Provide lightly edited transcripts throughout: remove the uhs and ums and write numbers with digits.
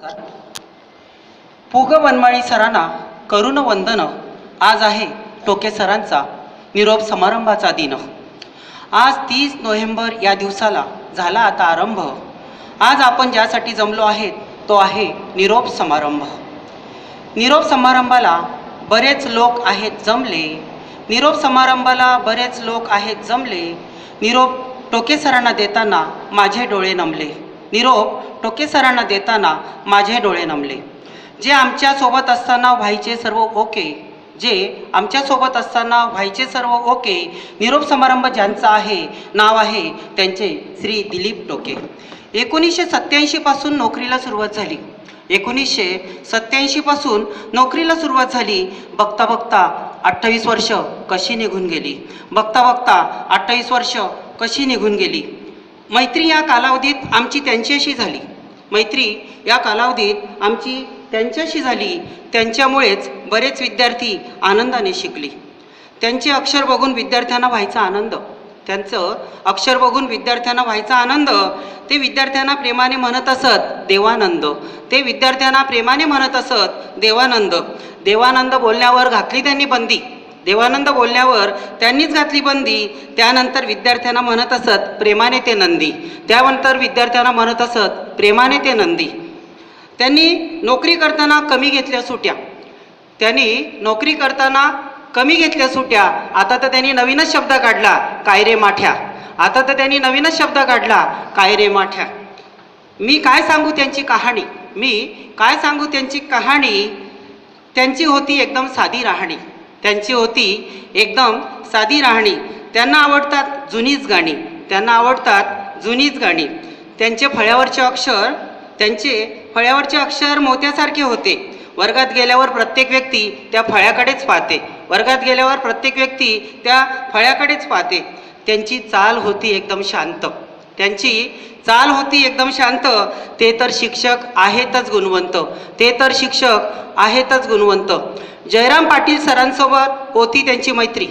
नमस्कार. पुग वनमाळी सरांना करुण वंदन. आज आहे टोके सरांचा निरोप समारंभाचा दिन. आज 30 नोव्हेंबर या दिवसाला झाला आता आरंभ. आज आपण ज्यासाठी जमलो आहेत तो आहे निरोप समारंभ. निरोप समारंभाला बरेच लोक आहेत जमले. निरोप समारंभाला बरेच लोक आहेत जमले. निरोप टोके सरांना देताना माझे डोळे नमले. निरोप टोके सरांना देताना माझे डोळे नमले. जे आमच्यासोबत असताना व्हायचे सर्व ओके. जे आमच्यासोबत असताना व्हायचे सर्व ओके. निरोप समारंभ ज्यांचा आहे नाव आहे त्यांचे श्री दिलीप टोके. 1987 पासून नोकरीला सुरुवात झाली. 1987 पासून नोकरीला सुरुवात झाली. बघता बघता 28 वर्ष कशी निघून गेली. बघता बघता 28 वर्ष कशी निघून गेली. मैत्री या कालावधीत आमची त्यांच्याशी झाली. मैत्री या कालावधीत आमची त्यांच्याशी झाली. त्यांच्यामुळेच बरेच विद्यार्थी आनंदाने शिकले. त्यांचे अक्षर बघून विद्यार्थ्यांना व्हायचा आनंद. त्यांचं अक्षर बघून विद्यार्थ्यांना व्हायचा आनंद. ते विद्यार्थ्यांना प्रेमाने म्हणत असत देवानंद. ते विद्यार्थ्यांना प्रेमाने म्हणत असत देवानंद. देवानंद बोलण्यावर घातली त्यांनी बंदी. देवानंद बोलण्यावर त्यांनीच घातली बंदी. त्यानंतर विद्यार्थ्यांना म्हणत असत प्रेमाने ते नंदी. त्यानंतर विद्यार्थ्यांना म्हणत असत प्रेमाने ते नंदी. त्यांनी नोकरी करताना कमी घेतल्या सुट्या. त्यांनी नोकरी करताना कमी घेतल्या सुट्या. आता तर त्यांनी नवीनच शब्द काढला काय रे माठ्या. आता तर त्यांनी नवीनच शब्द काढला काय रे माठ्या. मी काय सांगू त्यांची कहाणी. मी काय सांगू त्यांची कहाणी. त्यांची होती एकदम साधी राहणी. त्यांची होती एकदम साधी राहणी. त्यांना आवडतात जुनीच गाणी. त्यांना आवडतात जुनीच गाणी. त्यांचे फळ्यावरचे अक्षर मोत्यासारखे होते. वर्गात गेल्यावर प्रत्येक व्यक्ती त्या फळ्याकडेच पाहते. वर्गात गेल्यावर प्रत्येक व्यक्ती त्या फळ्याकडेच पाहते. त्यांची चाल होती एकदम शांत. त्यांची चाल होती एकदम शांत. ते तर शिक्षक आहेतच गुणवंत. ते तर शिक्षक आहेतच गुणवंत. जयराम पाटील सरांसोबत होती त्यांची मैत्री.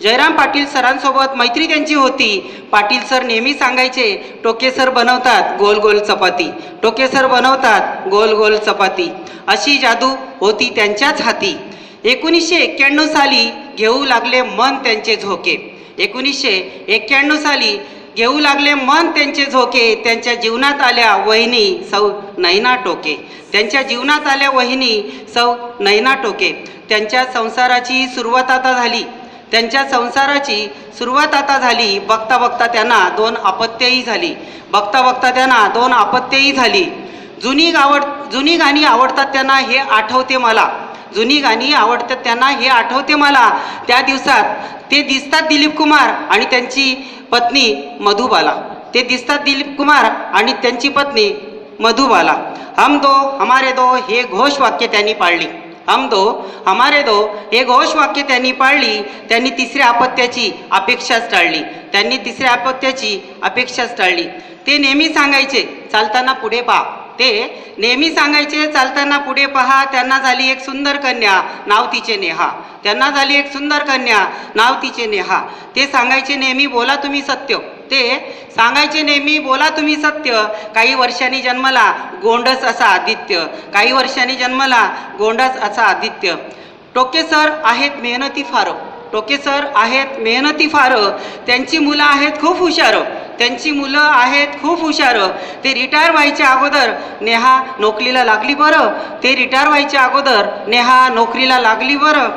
जयराम पाटील सरांसोबत मैत्री त्यांची होती. पाटील सर नेहमी सांगायचे टोके सर बनवतात गोल गोल चपाती. टोके सर बनवतात गोल गोल चपाती. अशी जादू होती त्यांच्याच हाती. 1991 साली घेऊ लागले मन त्यांचे झोके. 1991 साली घेऊ लागले मन त्यांचे झोके. त्यांच्या जीवनात आल्या वहिनी सौ नैना टोके. त्यांच्या जीवनात आल्या वहिनी सौ नैना टोके. त्यांच्या संसाराची सुरुवात आता झाली. त्यांच्या संसाराची सुरुवात आता झाली. बघता बघता त्यांना 2 अपत्यही झाली. बघता बघता त्यांना 2 अपत्यही झाली. जुनी गाणी आवडतात त्यांना हे आठवते मला. जुनी गाणी आवडतात त्यांना हे आठवते मला. त्या दिवसात ते दिसतात दिलीप कुमार आणि त्यांची पत्नी मधुबाला. ते दिसतात दिलीप कुमार आणि त्यांची पत्नी मधुबाला. हम दो हमारे दो हे घोषवाक्य त्यांनी पाळली. हम दो हमारे दो हे घोषवाक्य त्यांनी पाळली. त्यांनी तिसऱ्या अपत्याची अपेक्षाच टाळली. त्यांनी तिसऱ्या अपत्याची अपेक्षाच टाळली. ते नेहमी सांगायचे चालताना पुढे पहा. ते नेहमी सांगायचे चालताना पुढे पहा. त्यांना झाली एक सुंदर कन्या नाव तिचे नेहा. त्यांना झाली एक सुंदर कन्या नाव तिचे नेहा. ते सांगायचे नेहमी बोला तुम्ही सत्य. ते सांगायचे नेहमी बोला तुम्ही सत्य. काही वर्षांनी जन्मला गोंडस असा आदित्य. काही वर्षांनी जन्मला गोंडस असा आदित्य. टोके सर आहेत मेहनती फार. टोके सर आहेत मेहनती फार. त्यांची मुलं आहेत खूप हुशार. त्यांची मुलं आहेत खूप हुशार. ते रिटायर व्हायच्या अगोदर नेहा नोकरीला लागली बरं. ते रिटायर व्हायच्या अगोदर नेहा नोकरीला लागली बरं.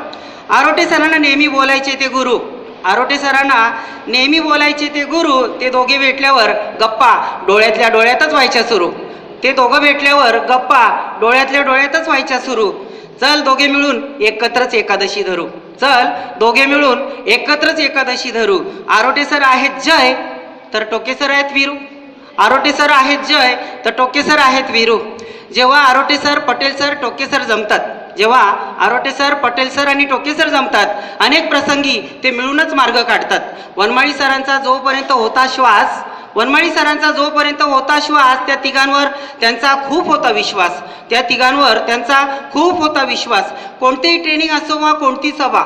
आरोटे सरांना नेहमी बोलायचे ते गुरु. आरोटे सरांना नेहमी बोलायचे ते गुरु. ते दोघे भेटल्यावर गप्पा डोळ्यातल्या डोळ्यातच व्हायच्या सुरू. ते दोघं भेटल्यावर गप्पा डोळ्यातल्या डोळ्यातच व्हायच्या सुरू. चल दोघे मिळून एकत्रच एकादशी धरू. चल दोघे मिळून एकत्रच एकादशी धरू. आरोटे सर आहेत जय तर टोके सर आहेत वीरू. आरोटे सर आहेत जय तर टोके सर आहेत वीरू. जेव्हा आरोटे सर पटेल सर टोके सर जमतात. जेव्हा आरोटे सर पटेल सर आणि टोके सर जमतात अनेक प्रसंगी ते मिळूनच मार्ग काढतात. वनमाळी सरांचा जोपर्यंत होता श्वास त्या तिघांवर त्यांचा खूप होता विश्वास. त्या तिघांवर त्यांचा खूप होता विश्वास. कोणतेही ट्रेनिंग असो वा कोणती सभा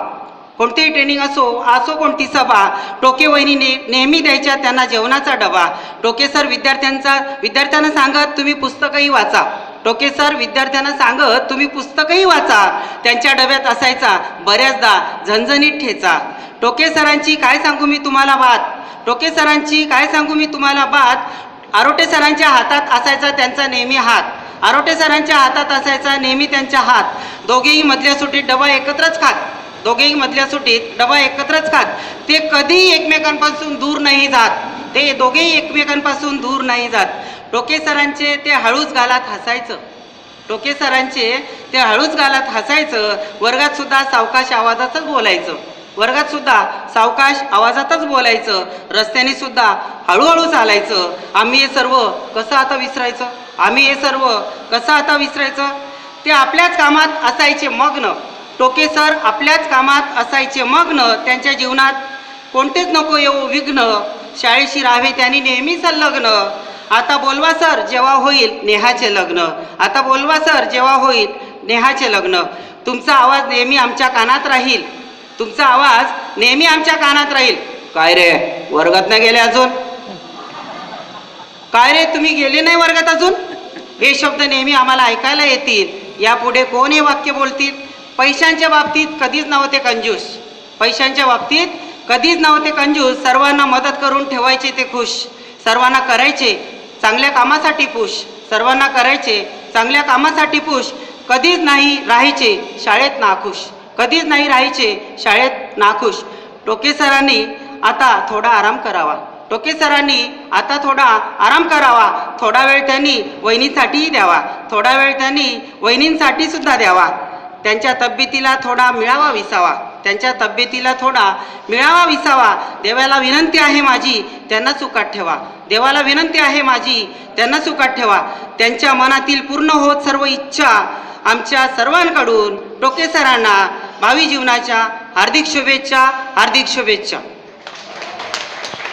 कोणतेही ट्रेनिंग असो कोणती सभा, टोके वहिनी नेहमी द्यायच्या त्यांना जेवणाचा डबा. टोके सर विद्यार्थ्यांना सांगत तुम्ही पुस्तकही वाचा. टोके सर विद्यार्थ्यांना सांगत, तुम्ही पुस्तकही वाचा. त्यांच्या डब्यात असायचा बऱ्याचदा झणझणीत ठेचा. टोके सरांची काय सांगू मी तुम्हाला बात, टोके सरांची काय सांगू मी तुम्हाला बात. आरोटे सरांच्या हातात असायचा त्यांचा नेहमी हात. आरोटे सरांच्या हातात असायचा नेहमी त्यांच्या हात. दोघेही मधल्या सुट्टीत डबा एकत्रच खात. दोघेही मधल्या सुट्टीत डबा एकत्रच खात. ते कधीही एकमेकांपासून दूर नाही जात. ते दोघेही एकमेकांपासून दूर नाही जात. टोके सरांचे ते हळूच गालात हसायचं. टोके सरांचे ते हळूच गालात हसायचं. वर्गात सुद्धा सावकाश आवाजातच बोलायचं. वर्गात सुद्धा सावकाश आवाजातच बोलायचं. रस्त्याने सुद्धा हळूहळू चालायचं. आम्ही हे सर्व कसं आता विसरायचं. आम्ही हे सर्व कसं आता विसरायचं. ते आपल्याच कामात असायचे मग्न. टोके सर आपल्याच कामात असायचे मग्न. त्यांच्या जीवनात कोणतेच नको येऊ विघ्न. शाळेशी राहावे त्यांनी नेहमी संलग्न. आता बोलवा सर जेव्हा होईल नेहाचे लग्न. आता बोलवा सर जेव्हा होईल नेहाचे लग्न. तुमचा आवाज नेहमी आमच्या कानात राहील. तुमचा आवाज नेहमी आमच्या कानात राहील. काय रे वर्गात नाही गेले अजून. काय रे तुम्ही गेले नाही वर्गात अजून. हे शब्द नेहमी आम्हाला ऐकायला येतील. यापुढे कोण हे वाक्य बोलतील. पैशांच्या बाबतीत कधीच नव्हते कंजूस. पैशांच्या बाबतीत कधीच नव्हते कंजूस. सर्वांना मदत करून ठेवायचे ते खुश. सर्वांना करायचे चांगल्या कामासाठी पुश. सर्वांना करायचे चांगल्या कामासाठी पुश. कधीच नाही राहायचे शाळेत नाखुश. कधीच नाही राहायचे शाळेत नाखुश. टोके सरांनी आता थोडा आराम करावा. टोके सरांनी आता थोडा आराम करावा. थोडा वेळ त्यांनी वहिनींसाठीही द्यावा. थोडा वेळ त्यांनी वहिनींसाठी सुद्धा द्यावा. त्यांच्या तब्येतीला थोडा मिळावा विसावा. त्यांच्या तब्येतीला थोडा मिळावा विसावा. देवाला विनंती आहे माझी त्यांना सुखात ठेवा. देवाला विनंती आहे माझी त्यांना सुखात ठेवा. त्यांच्या मनातील पूर्ण होत सर्व इच्छा आमच्या सर्वांकडून टोके सरांना भावी जीवनाच्या हार्दिक शुभेच्छा. हार्दिक शुभेच्छा.